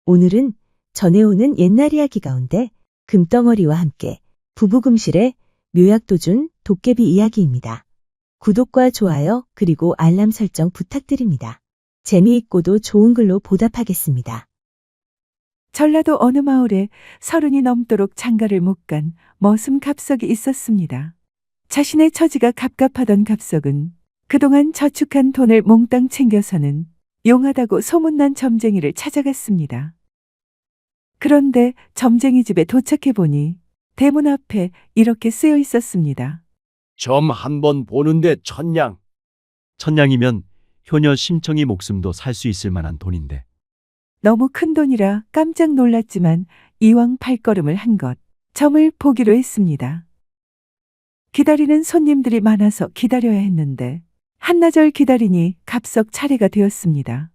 오늘은 전해오는 옛날 이야기 가운데 금덩어리와 함께 부부금실의 묘약도준 도깨비 이야기입니다. 구독과 좋아요 그리고 알람 설정 부탁드립니다. 재미있고도 좋은 글로 보답하겠습니다. 전라도 어느 마을에 30이 넘도록 장가를 못 간 머슴 갑석이 있었습니다. 자신의 처지가 갑갑하던 갑석은 그동안 저축한 돈을 몽땅 챙겨서는 용하다고 소문난 점쟁이를 찾아갔습니다. 그런데 점쟁이 집에 도착해 보니 대문 앞에 이렇게 쓰여 있었습니다. 점 한번 보는데 천냥. 천냥이면 효녀 심청이 목숨도 살 수 있을 만한 돈인데 너무 큰 돈이라 깜짝 놀랐지만 이왕 발걸음을 한 것, 점을 보기로 했습니다. 기다리는 손님들이 많아서 기다려야 했는데 한나절 기다리니 갑석 차례가 되었습니다.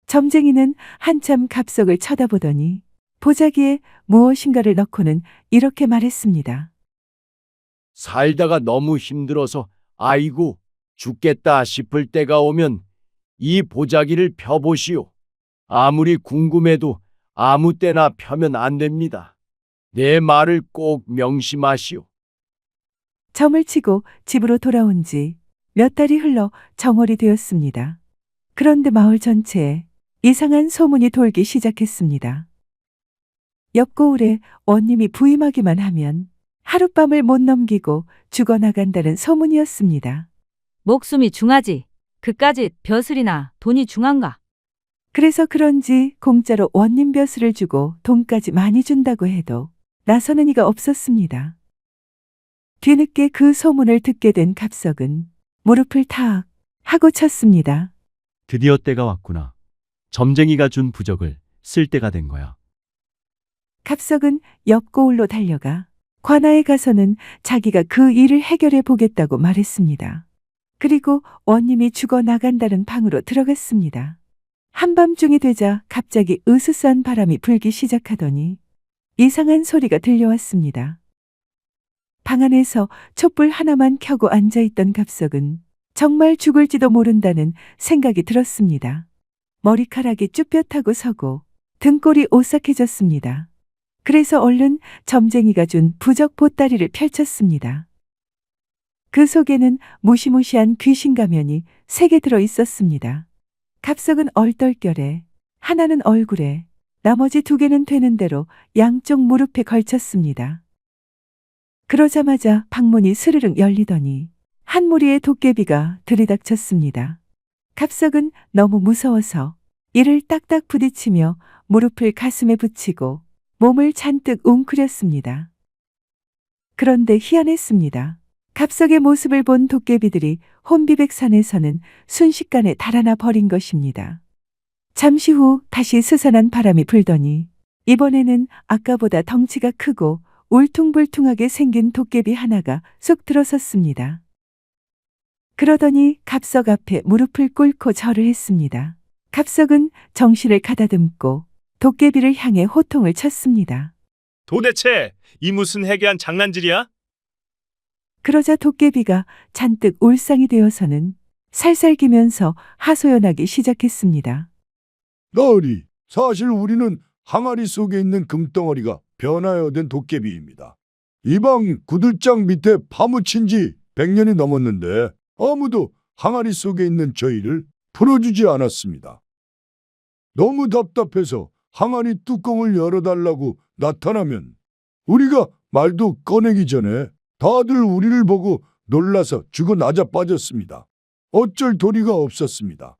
점쟁이는 한참 갑석을 쳐다보더니 보자기에 무엇인가를 넣고는 이렇게 말했습니다. 살다가 너무 힘들어서 아이고 죽겠다 싶을 때가 오면 이 보자기를 펴보시오. 아무리 궁금해도 아무 때나 펴면 안 됩니다. 내 말을 꼭 명심하시오. 점을 치고 집으로 돌아온 지 몇 달이 흘러 정월이 되었습니다. 그런데 마을 전체에 이상한 소문이 돌기 시작했습니다. 옆고을에 원님이 부임하기만 하면 하룻밤을 못 넘기고 죽어나간다는 소문이었습니다. 목숨이 중하지. 그까짓 벼슬이나 돈이 중한가? 그래서 그런지 공짜로 원님 벼슬을 주고 돈까지 많이 준다고 해도 나서는 이가 없었습니다. 뒤늦게 그 소문을 듣게 된 갑석은 무릎을 탁 하고 쳤습니다. 드디어 때가 왔구나. 점쟁이가 준 부적을 쓸 때가 된 거야. 갑석은 옆 고을로 달려가 관아에 가서는 자기가 그 일을 해결해 보겠다고 말했습니다. 그리고 원님이 죽어 나간다는 방으로 들어갔습니다. 한밤중이 되자 갑자기 으스스한 바람이 불기 시작하더니 이상한 소리가 들려왔습니다. 방 안에서 촛불 하나만 켜고 앉아있던 갑석은 정말 죽을지도 모른다는 생각이 들었습니다. 머리카락이 쭈뼛하고 서고 등골이 오싹해졌습니다. 그래서 얼른 점쟁이가 준 부적 보따리를 펼쳤습니다. 그 속에는 무시무시한 귀신 가면이 3개 들어 있었습니다. 갑석은 얼떨결에 하나는 얼굴에 나머지 2개는 되는 대로 양쪽 무릎에 걸쳤습니다. 그러자마자 방문이 스르륵 열리더니 한 무리의 도깨비가 들이닥쳤습니다. 갑석은 너무 무서워서 이를 딱딱 부딪히며 무릎을 가슴에 붙이고 몸을 잔뜩 웅크렸습니다. 그런데 희한했습니다. 갑석의 모습을 본 도깨비들이 혼비백산에서는 순식간에 달아나 버린 것입니다. 잠시 후 다시 스산한 바람이 불더니 이번에는 아까보다 덩치가 크고 울퉁불퉁하게 생긴 도깨비 하나가 쑥 들어섰습니다. 그러더니 갑석 앞에 무릎을 꿇고 절을 했습니다. 갑석은 정신을 가다듬고 도깨비를 향해 호통을 쳤습니다. 도대체 이 무슨 해괴한 장난질이야? 그러자 도깨비가 잔뜩 울상이 되어서는 살살 기면서 하소연하기 시작했습니다. 나으리, 사실 우리는 항아리 속에 있는 금덩어리가 변화여된 도깨비입니다. 이 방 구들장 밑에 파묻힌 지 100년이 넘었는데 아무도 항아리 속에 있는 저희를 풀어주지 않았습니다. 너무 답답해서 항아리 뚜껑을 열어달라고 나타나면 우리가 말도 꺼내기 전에 다들 우리를 보고 놀라서 죽어 나자빠졌습니다. 어쩔 도리가 없었습니다.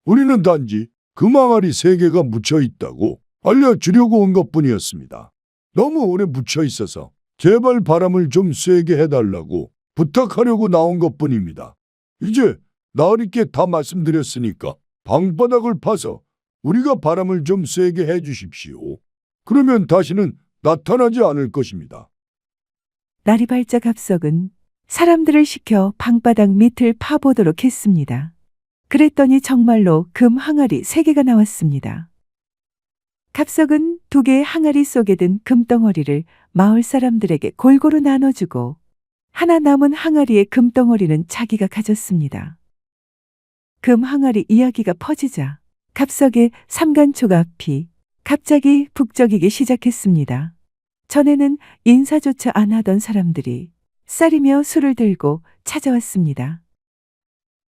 우리는 단지 금항아리 3개가 묻혀 있다고 알려주려고 온 것뿐이었습니다. 너무 오래 묻혀 있어서 제발 바람을 좀 쐬게 해달라고 부탁하려고 나온 것뿐입니다. 이제 나으리께 다 말씀드렸으니까 방바닥을 파서 우리가 바람을 좀 쐬게 해주십시오. 그러면 다시는 나타나지 않을 것입니다. 날이 밝자 갑석은 사람들을 시켜 방바닥 밑을 파보도록 했습니다. 그랬더니 정말로 금 항아리 3개가 나왔습니다. 갑석은 2개의 항아리 속에 든 금덩어리를 마을 사람들에게 골고루 나눠주고 하나 남은 항아리의 금덩어리는 자기가 가졌습니다. 금 항아리 이야기가 퍼지자 갑석의 삼간초가 앞이 갑자기 북적이기 시작했습니다. 전에는 인사조차 안 하던 사람들이 쌀이며 술을 들고 찾아왔습니다.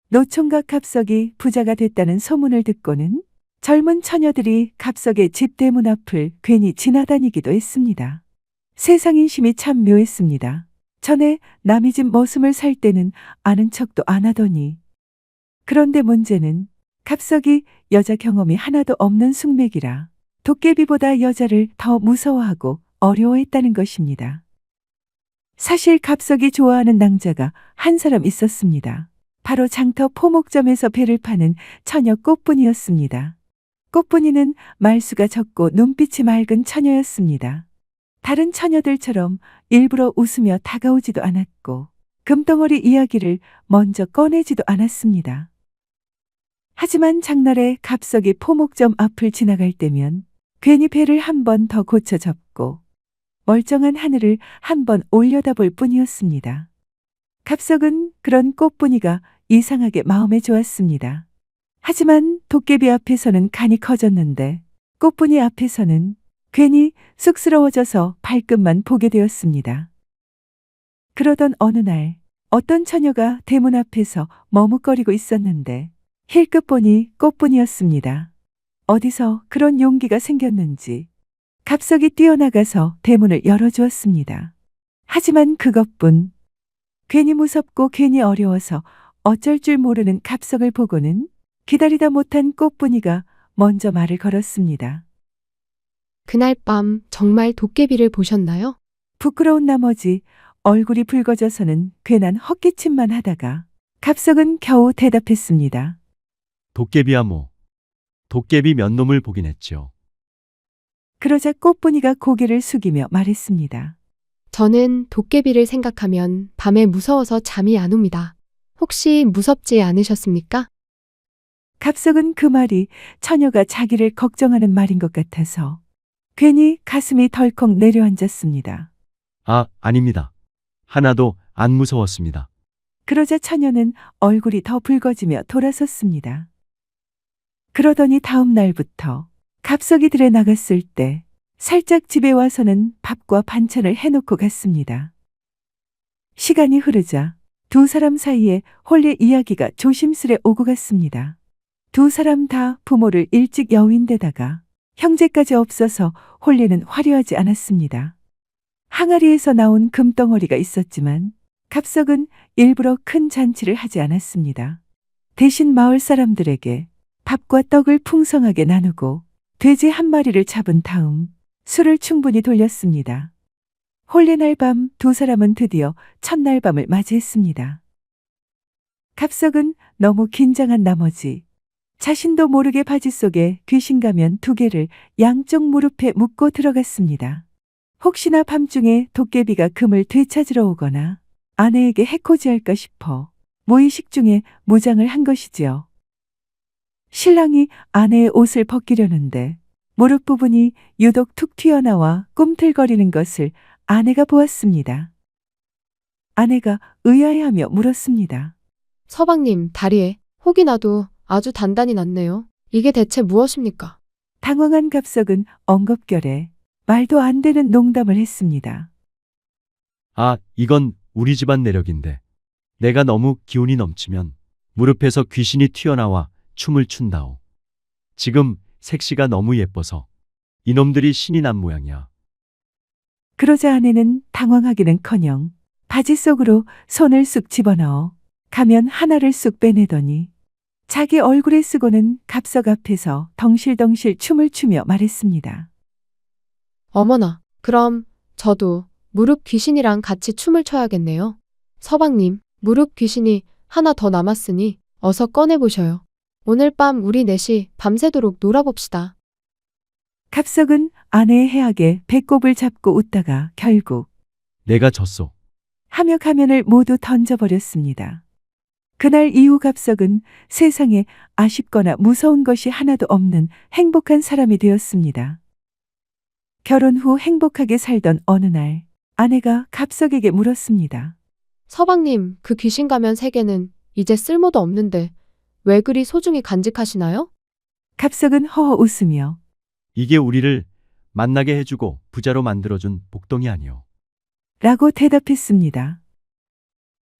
노총각 갑석이 부자가 됐다는 소문을 듣고는 젊은 처녀들이 갑석의 집 대문 앞을 괜히 지나다니기도 했습니다. 세상 인심이 참 묘했습니다. 전에 남의 집 머슴을 살 때는 아는 척도 안 하더니, 그런데 문제는 갑석이 여자 경험이 하나도 없는 숙맥이라 도깨비보다 여자를 더 무서워하고 어려워했다는 것입니다. 사실 갑석이 좋아하는 낭자가 한 사람 있었습니다. 바로 장터 포목점에서 배를 파는 처녀 꽃분이었습니다. 꽃분이는 말수가 적고 눈빛이 맑은 처녀였습니다. 다른 처녀들처럼 일부러 웃으며 다가오지도 않았고 금덩어리 이야기를 먼저 꺼내지도 않았습니다. 하지만 장날에 갑석이 포목점 앞을 지나갈 때면 괜히 배를 한 번 더 고쳐 접고 멀쩡한 하늘을 한 번 올려다볼 뿐이었습니다. 갑석은 그런 꽃분이가 이상하게 마음에 좋았습니다. 하지만 도깨비 앞에서는 간이 커졌는데 꽃분이 앞에서는 괜히 쑥스러워져서 발끝만 보게 되었습니다. 그러던 어느 날 어떤 처녀가 대문 앞에서 머뭇거리고 있었는데 힐끗 보니 꽃분이었습니다. 어디서 그런 용기가 생겼는지 갑석이 뛰어나가서 대문을 열어주었습니다. 하지만 그것뿐. 괜히 무섭고 괜히 어려워서 어쩔 줄 모르는 갑석을 보고는 기다리다 못한 꽃분이가 먼저 말을 걸었습니다. 그날 밤 정말 도깨비를 보셨나요? 부끄러운 나머지 얼굴이 붉어져서는 괜한 헛기침만 하다가 갑석은 겨우 대답했습니다. 도깨비야 뭐. 도깨비 몇 놈을 보긴 했죠. 그러자 꽃분이가 고개를 숙이며 말했습니다. 저는 도깨비를 생각하면 밤에 무서워서 잠이 안 옵니다. 혹시 무섭지 않으셨습니까? 갑석은 그 말이 처녀가 자기를 걱정하는 말인 것 같아서 괜히 가슴이 덜컥 내려앉았습니다. 아, 아닙니다. 하나도 안 무서웠습니다. 그러자 처녀는 얼굴이 더 붉어지며 돌아섰습니다. 그러더니 다음 날부터 갑석이 들에 나갔을 때 살짝 집에 와서는 밥과 반찬을 해놓고 갔습니다. 시간이 흐르자 두 사람 사이에 혼례 이야기가 조심스레 오고 갔습니다. 두 사람 다 부모를 일찍 여윈데다가 형제까지 없어서 혼례는 화려하지 않았습니다. 항아리에서 나온 금덩어리가 있었지만 갑석은 일부러 큰 잔치를 하지 않았습니다. 대신 마을 사람들에게 밥과 떡을 풍성하게 나누고 돼지 한 마리를 잡은 다음 술을 충분히 돌렸습니다. 혼례날 밤 두 사람은 드디어 첫날 밤을 맞이했습니다. 갑석은 너무 긴장한 나머지 자신도 모르게 바지 속에 귀신 가면 2개를 양쪽 무릎에 묶고 들어갔습니다. 혹시나 밤중에 도깨비가 금을 되찾으러 오거나 아내에게 해코지할까 싶어 무의식 중에 무장을 한 것이지요. 신랑이 아내의 옷을 벗기려는데 무릎 부분이 유독 툭 튀어나와 꿈틀거리는 것을 아내가 보았습니다. 아내가 의아해하며 물었습니다. 서방님 다리에 혹이 나도 아주 단단히 났네요. 이게 대체 무엇입니까? 당황한 갑석은 엉겁결에 말도 안 되는 농담을 했습니다. 아, 이건 우리 집안 내력인데. 내가 너무 기운이 넘치면 무릎에서 귀신이 튀어나와 춤을 춘다오. 지금 색시가 너무 예뻐서 이놈들이 신이 난 모양이야. 그러자 아내는 당황하기는커녕 바지 속으로 손을 쑥 집어넣어 가면 하나를 쑥 빼내더니 자기 얼굴에 쓰고는 갑석 앞에서 덩실덩실 춤을 추며 말했습니다. 어머나, 그럼 저도 무릎 귀신이랑 같이 춤을 춰야겠네요. 서방님, 무릎 귀신이 하나 더 남았으니 어서 꺼내보셔요. 오늘 밤 우리 넷이 밤새도록 놀아봅시다. 갑석은 아내의 해악에 배꼽을 잡고 웃다가 결국 내가 졌소. 하며 가면을 모두 던져버렸습니다. 그날 이후 갑석은 세상에 아쉽거나 무서운 것이 하나도 없는 행복한 사람이 되었습니다. 결혼 후 행복하게 살던 어느 날 아내가 갑석에게 물었습니다. 서방님, 그 귀신 가면 3개는 이제 쓸모도 없는데 왜 그리 소중히 간직하시나요? 갑석은 허허 웃으며 이게 우리를 만나게 해주고 부자로 만들어준 복동이 아니오. 라고 대답했습니다.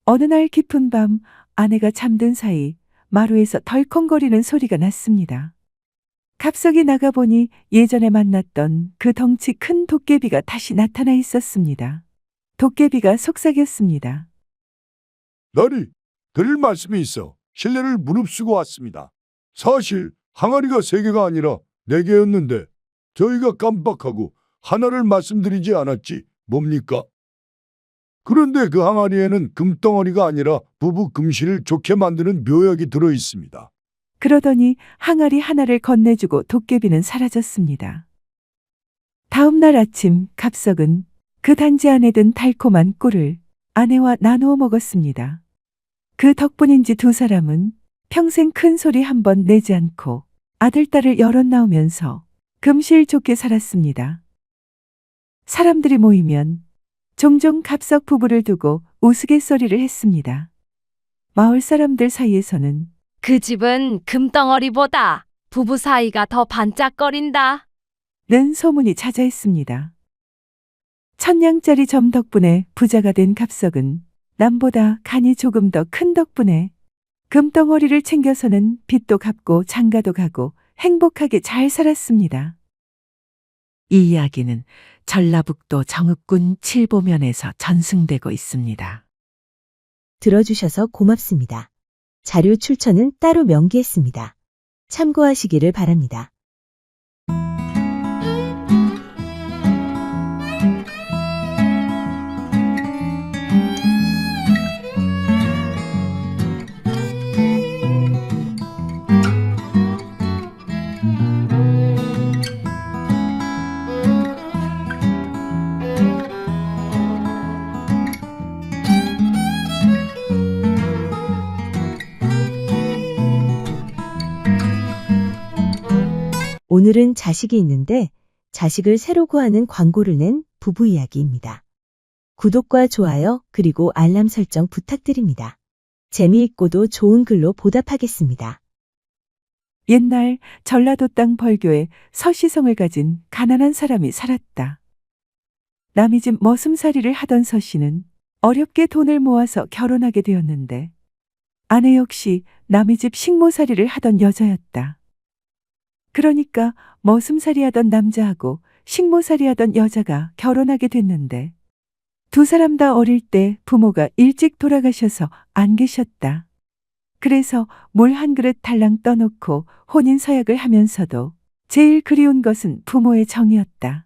어느 날 깊은 밤 아내가 잠든 사이 마루에서 덜컹거리는 소리가 났습니다. 갑석이 나가보니 예전에 만났던 그 덩치 큰 도깨비가 다시 나타나 있었습니다. 도깨비가 속삭였습니다. 나리, 드릴 말씀이 있어 실례를 무릅쓰고 왔습니다. 사실 항아리가 3개가 아니라 4개였는데 저희가 깜빡하고 하나를 말씀드리지 않았지 뭡니까? 그런데 그 항아리에는 금덩어리가 아니라 부부 금실을 좋게 만드는 묘약이 들어 있습니다. 그러더니 항아리 하나를 건네주고 도깨비는 사라졌습니다. 다음 날 아침 갑석은 그 단지 안에 든 달콤한 꿀을 아내와 나누어 먹었습니다. 그 덕분인지 두 사람은 평생 큰 소리 한 번 내지 않고 아들, 딸을 여럿 낳으면서 금실 좋게 살았습니다. 사람들이 모이면 종종 갑석 부부를 두고 우스갯소리를 했습니다. 마을 사람들 사이에서는 그 집은 금덩어리보다 부부 사이가 더 반짝거린다. 는 소문이 자자했습니다. 1000냥짜리 점 덕분에 부자가 된 갑석은 남보다 간이 조금 더 큰 덕분에 금덩어리를 챙겨서는 빚도 갚고 장가도 가고 행복하게 잘 살았습니다. 이 이야기는 전라북도 정읍군 칠보면에서 전승되고 있습니다. 들어주셔서 고맙습니다. 자료 출처는 따로 명기했습니다. 참고하시기를 바랍니다. 오늘은 자식이 있는데 자식을 새로 구하는 광고를 낸 부부 이야기입니다. 구독과 좋아요 그리고 알람 설정 부탁드립니다. 재미있고도 좋은 글로 보답하겠습니다. 옛날 전라도 땅 벌교에 서시성을 가진 가난한 사람이 살았다. 남의 집 머슴살이를 하던 서씨는 어렵게 돈을 모아서 결혼하게 되었는데 아내 역시 남의 집 식모살이를 하던 여자였다. 그러니까 머슴살이 하던 남자하고 식모살이 하던 여자가 결혼하게 됐는데 두 사람 다 어릴 때 부모가 일찍 돌아가셔서 안 계셨다. 그래서 물 한 그릇 달랑 떠놓고 혼인 서약을 하면서도 제일 그리운 것은 부모의 정이었다.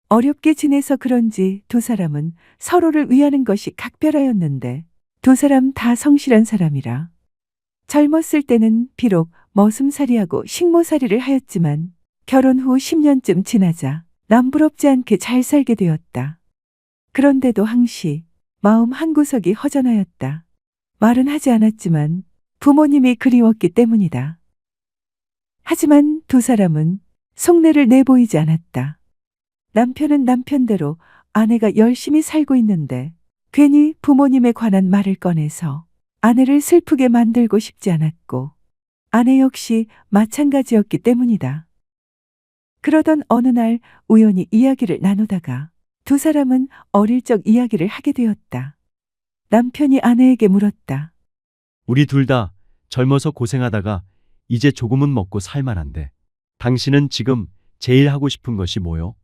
어렵게 지내서 그런지 두 사람은 서로를 위하는 것이 각별하였는데 두 사람 다 성실한 사람이라 젊었을 때는 비록 머슴살이하고 식모살이를 하였지만 결혼 후 10년쯤 지나자 남부럽지 않게 잘 살게 되었다. 그런데도 항시 마음 한구석이 허전하였다. 말은 하지 않았지만 부모님이 그리웠기 때문이다. 하지만 두 사람은 속내를 내보이지 않았다. 남편은 남편대로 아내가 열심히 살고 있는데 괜히 부모님에 관한 말을 꺼내서 아내를 슬프게 만들고 싶지 않았고 아내 역시 마찬가지였기 때문이다. 그러던 어느 날 우연히 이야기를 나누다가 두 사람은 어릴 적 이야기를 하게 되었다. 남편이 아내에게 물었다. 우리 둘 다 젊어서 고생하다가 이제 조금은 먹고 살만한데 당신은 지금 제일 하고 싶은 것이 뭐요?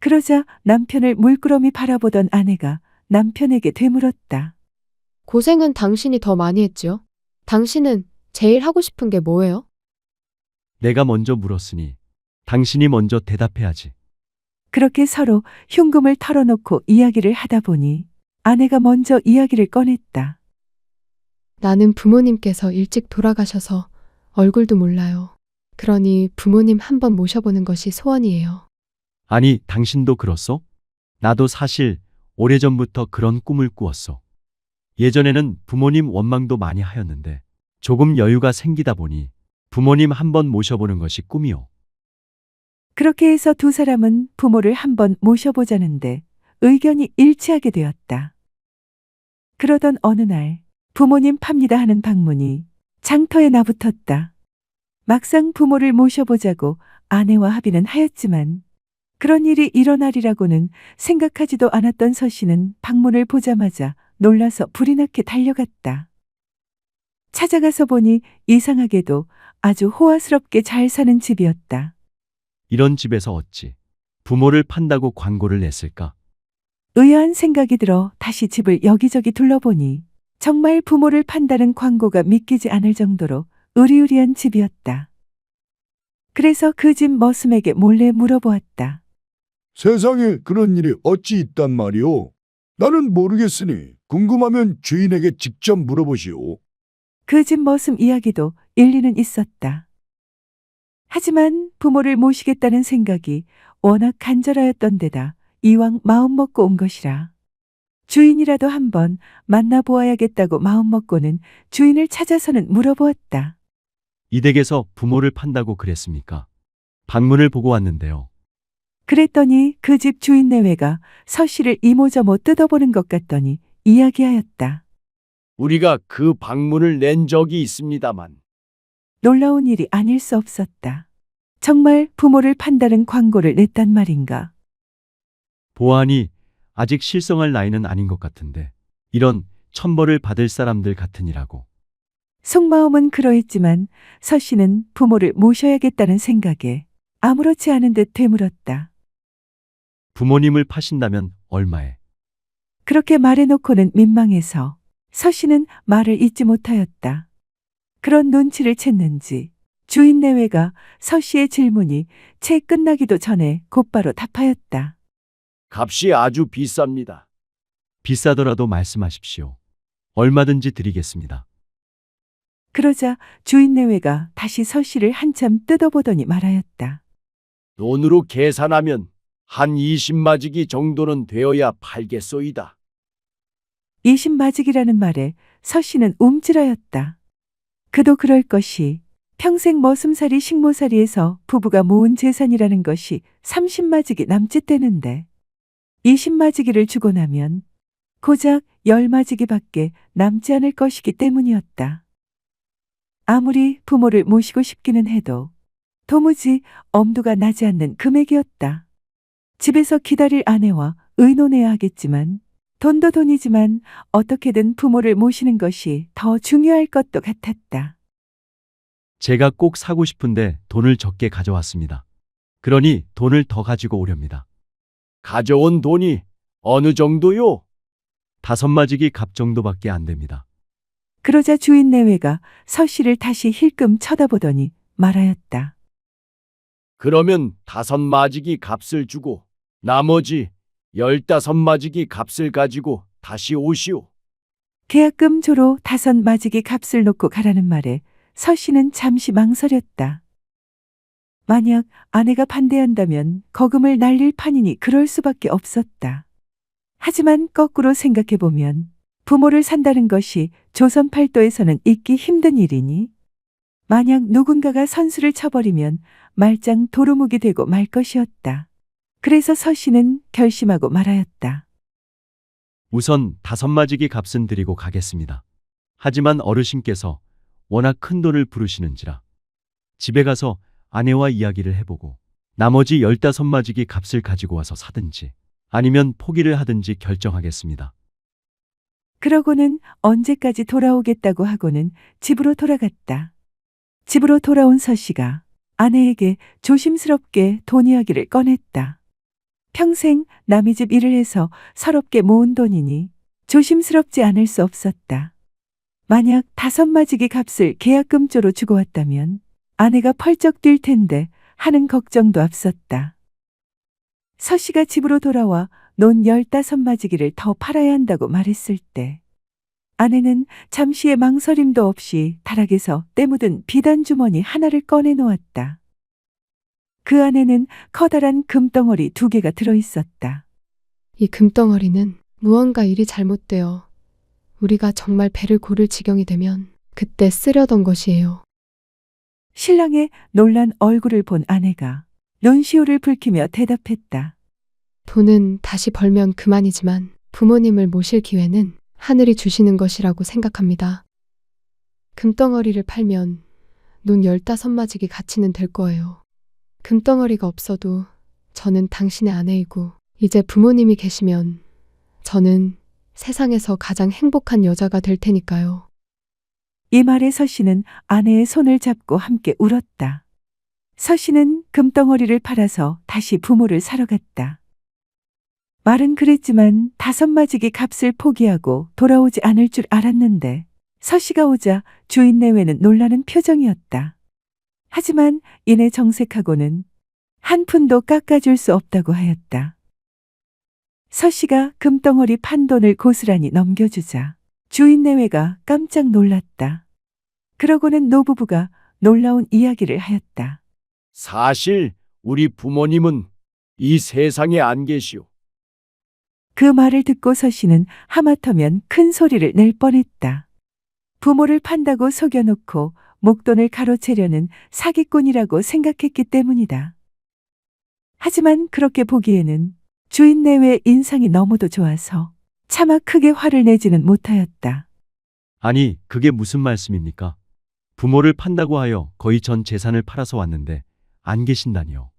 그러자 남편을 물끄러미 바라보던 아내가 남편에게 되물었다. 고생은 당신이 더 많이 했죠. 당신은 제일 하고 싶은 게 뭐예요? 내가 먼저 물었으니 당신이 먼저 대답해야지. 그렇게 서로 흉금을 털어놓고 이야기를 하다 보니 아내가 먼저 이야기를 꺼냈다. 나는 부모님께서 일찍 돌아가셔서 얼굴도 몰라요. 그러니 부모님 한번 모셔보는 것이 소원이에요. 아니, 당신도 그렇소? 나도 사실 오래전부터 그런 꿈을 꾸었어. 예전에는 부모님 원망도 많이 하였는데 조금 여유가 생기다 보니 부모님 한번 모셔보는 것이 꿈이요. 그렇게 해서 두 사람은 부모를 한번 모셔보자는데 의견이 일치하게 되었다. 그러던 어느 날 부모님 팝니다 하는 방문이 장터에 나붙었다. 막상 부모를 모셔보자고 아내와 합의는 하였지만 그런 일이 일어나리라고는 생각하지도 않았던 서씨는 방문을 보자마자 놀라서 불이 나게 달려갔다. 찾아가서 보니 이상하게도 아주 호화스럽게 잘 사는 집이었다. 이런 집에서 어찌 부모를 판다고 광고를 냈을까? 의아한 생각이 들어 다시 집을 여기저기 둘러보니 정말 부모를 판다는 광고가 믿기지 않을 정도로 으리으리한 집이었다. 그래서 그 집 머슴에게 몰래 물어보았다. 세상에 그런 일이 어찌 있단 말이오? 나는 모르겠으니 궁금하면 주인에게 직접 물어보시오. 그 집 머슴 이야기도 일리는 있었다. 하지만 부모를 모시겠다는 생각이 워낙 간절하였던 데다 이왕 마음먹고 온 것이라 주인이라도 한번 만나보아야겠다고 마음먹고는 주인을 찾아서는 물어보았다. 이 댁에서 부모를 판다고 그랬습니까? 방문을 보고 왔는데요. 그랬더니 그 집 주인 내외가 서씨를 이모저모 뜯어보는 것 같더니 이야기하였다. 우리가 그 방문을 낸 적이 있습니다만 놀라운 일이 아닐 수 없었다. 정말 부모를 판다는 광고를 냈단 말인가. 보아하니 아직 실성할 나이는 아닌 것 같은데 이런 천벌을 받을 사람들 같으니라고. 속마음은 그러했지만 서씨는 부모를 모셔야겠다는 생각에 아무렇지 않은 듯 되물었다. 부모님을 파신다면 얼마에? 그렇게 말해놓고는 민망해서 서씨는 말을 잇지 못하였다. 그런 눈치를 챘는지 주인 내외가 서씨의 질문이 채 끝나기도 전에 곧바로 답하였다. 값이 아주 비쌉니다. 비싸더라도 말씀하십시오. 얼마든지 드리겠습니다. 그러자 주인 내외가 다시 서씨를 한참 뜯어보더니 말하였다. 돈으로 계산하면 한 20마지기 정도는 되어야 팔겠소이다. 20마직이라는 말에 서씨는 움찔하였다. 그도 그럴 것이 평생 머슴살이 식모살이에서 부부가 모은 재산이라는 것이 30마직이 남짓되는데 20마지기를 주고 나면 고작 10마지기밖에 남지 않을 것이기 때문이었다. 아무리 부모를 모시고 싶기는 해도 도무지 엄두가 나지 않는 금액이었다. 집에서 기다릴 아내와 의논해야 하겠지만 돈도 돈이지만 어떻게든 부모를 모시는 것이 더 중요할 것도 같았다. 제가 꼭 사고 싶은데 돈을 적게 가져왔습니다. 그러니 돈을 더 가지고 오렵니다. 가져온 돈이 어느 정도요? 5마지기 값 정도밖에 안 됩니다. 그러자 주인 내외가 서씨를 다시 힐끔 쳐다보더니 말하였다. 그러면 5마지기 값을 주고 나머지 15마지기 값을 가지고 다시 오시오. 계약금 조로 5마지기 값을 놓고 가라는 말에 서씨는 잠시 망설였다. 만약 아내가 반대한다면 거금을 날릴 판이니 그럴 수밖에 없었다. 하지만 거꾸로 생각해보면 부모를 산다는 것이 조선 팔도에서는 있기 힘든 일이니 만약 누군가가 선수를 쳐버리면 말짱 도루묵이 되고 말 것이었다. 그래서 서씨는 결심하고 말하였다. 우선 5마지기 값은 드리고 가겠습니다. 하지만 어르신께서 워낙 큰 돈을 부르시는지라 집에 가서 아내와 이야기를 해보고 나머지 15마지기 값을 가지고 와서 사든지 아니면 포기를 하든지 결정하겠습니다. 그러고는 언제까지 돌아오겠다고 하고는 집으로 돌아갔다. 집으로 돌아온 서씨가 아내에게 조심스럽게 돈 이야기를 꺼냈다. 평생 남의 집 일을 해서 서럽게 모은 돈이니 조심스럽지 않을 수 없었다. 만약 5마지기 값을 계약금조로 주고 왔다면 아내가 펄쩍 뛸 텐데 하는 걱정도 앞섰다. 서씨가 집으로 돌아와 논 15마지기를 더 팔아야 한다고 말했을 때 아내는 잠시의 망설임도 없이 다락에서 때 묻은 비단 주머니 하나를 꺼내 놓았다. 그 안에는 커다란 금덩어리 2개가 들어있었다. 이 금덩어리는 무언가 일이 잘못되어 우리가 정말 배를 고를 지경이 되면 그때 쓰려던 것이에요. 신랑의 놀란 얼굴을 본 아내가 눈시울을 붉히며 대답했다. 돈은 다시 벌면 그만이지만 부모님을 모실 기회는 하늘이 주시는 것이라고 생각합니다. 금덩어리를 팔면 논 15마지기 가치는 될 거예요. 금덩어리가 없어도 저는 당신의 아내이고 이제 부모님이 계시면 저는 세상에서 가장 행복한 여자가 될 테니까요. 이 말에 서씨는 아내의 손을 잡고 함께 울었다. 서씨는 금덩어리를 팔아서 다시 부모를 사러 갔다. 말은 그랬지만 5마지기 값을 포기하고 돌아오지 않을 줄 알았는데 서씨가 오자 주인 내외는 놀라는 표정이었다. 하지만 이내 정색하고는 한 푼도 깎아줄 수 없다고 하였다. 서씨가 금덩어리 판 돈을 고스란히 넘겨주자 주인 내외가 깜짝 놀랐다. 그러고는 노부부가 놀라운 이야기를 하였다. 사실 우리 부모님은 이 세상에 안 계시오. 그 말을 듣고 서씨는 하마터면 큰 소리를 낼 뻔했다. 부모를 판다고 속여놓고 목돈을 가로채려는 사기꾼이라고 생각했기 때문이다. 하지만 그렇게 보기에는 주인 내외의 인상이 너무도 좋아서 차마 크게 화를 내지는 못하였다. 아니, 그게 무슨 말씀입니까? 부모를 판다고 하여 거의 전 재산을 팔아서 왔는데 안 계신다니요.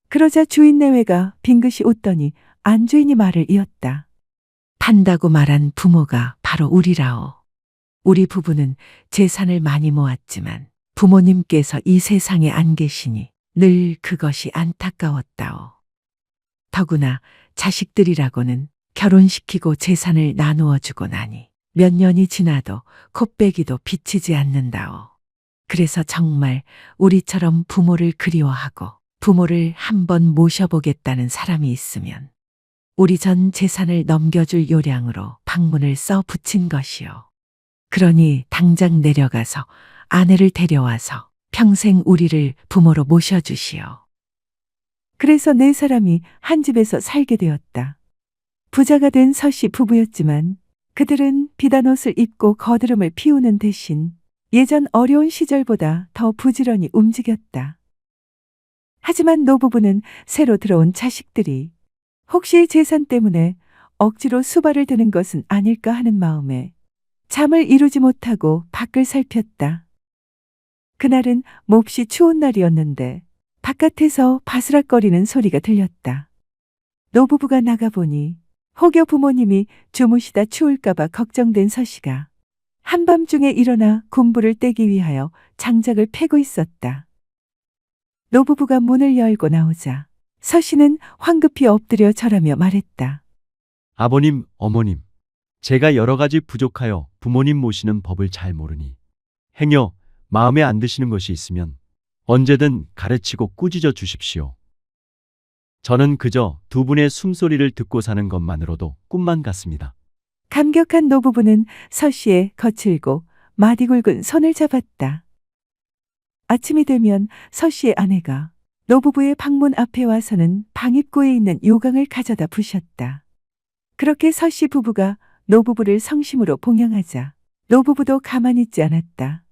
그러자 주인 내외가 빙긋이 웃더니 안주인이 말을 이었다. 판다고 말한 부모가 바로 우리라오. 우리 부부는 재산을 많이 모았지만 부모님께서 이 세상에 안 계시니 늘 그것이 안타까웠다오. 더구나 자식들이라고는 결혼시키고 재산을 나누어 주고 나니 몇 년이 지나도 콧배기도 비치지 않는다오. 그래서 정말 우리처럼 부모를 그리워하고 부모를 한번 모셔보겠다는 사람이 있으면 우리 전 재산을 넘겨줄 요량으로 방문을 써 붙인 것이오. 그러니 당장 내려가서 아내를 데려와서 평생 우리를 부모로 모셔주시오. 그래서 4사람이 한 집에서 살게 되었다. 부자가 된 서씨 부부였지만 그들은 비단 옷을 입고 거드름을 피우는 대신 예전 어려운 시절보다 더 부지런히 움직였다. 하지만 노부부는 새로 들어온 자식들이 혹시 재산 때문에 억지로 수발을 드는 것은 아닐까 하는 마음에 잠을 이루지 못하고 밖을 살폈다. 그날은 몹시 추운 날이었는데 바깥에서 바스락거리는 소리가 들렸다. 노부부가 나가보니 혹여 부모님이 주무시다 추울까봐 걱정된 서씨가 한밤중에 일어나 군부를 떼기 위하여 장작을 패고 있었다. 노부부가 문을 열고 나오자 서씨는 황급히 엎드려 절하며 말했다. 아버님, 어머님, 제가 여러 가지 부족하여 부모님 모시는 법을 잘 모르니 행여 마음에 안 드시는 것이 있으면 언제든 가르치고 꾸짖어 주십시오. 저는 그저 두 분의 숨소리를 듣고 사는 것만으로도 꿈만 같습니다. 감격한 노부부는 서씨의 거칠고 마디 굵은 손을 잡았다. 아침이 되면 서씨의 아내가 노부부의 방문 앞에 와서는 방입구에 있는 요강을 가져다 부셨다. 그렇게 서씨 부부가 노부부를 성심으로 봉양하자 노부부도 가만히 있지 않았다.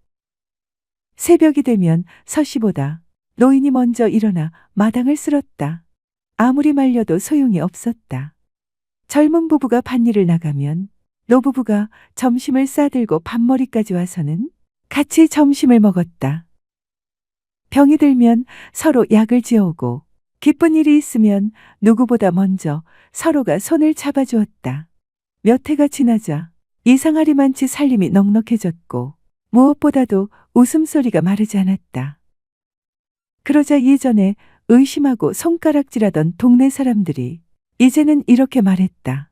새벽이 되면 서씨보다 노인이 먼저 일어나 마당을 쓸었다. 아무리 말려도 소용이 없었다. 젊은 부부가 밭일을 나가면 노부부가 점심을 싸들고 밥머리까지 와서는 같이 점심을 먹었다. 병이 들면 서로 약을 지어오고 기쁜 일이 있으면 누구보다 먼저 서로가 손을 잡아주었다. 몇 해가 지나자 이상하리만치 살림이 넉넉해졌고 무엇보다도 웃음소리가 마르지 않았다. 그러자 예전에 의심하고 손가락질하던 동네 사람들이 이제는 이렇게 말했다.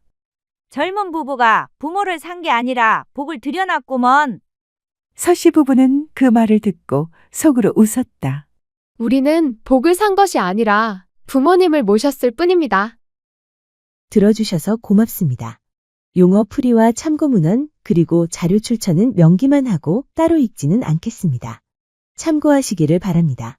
젊은 부부가 부모를 산 게 아니라 복을 들여놨구먼. 서씨 부부는 그 말을 듣고 속으로 웃었다. 우리는 복을 산 것이 아니라 부모님을 모셨을 뿐입니다. 들어주셔서 고맙습니다. 용어 풀이와 참고 문헌 그리고 자료 출처는 명기만 하고 따로 읽지는 않겠습니다. 참고하시기를 바랍니다.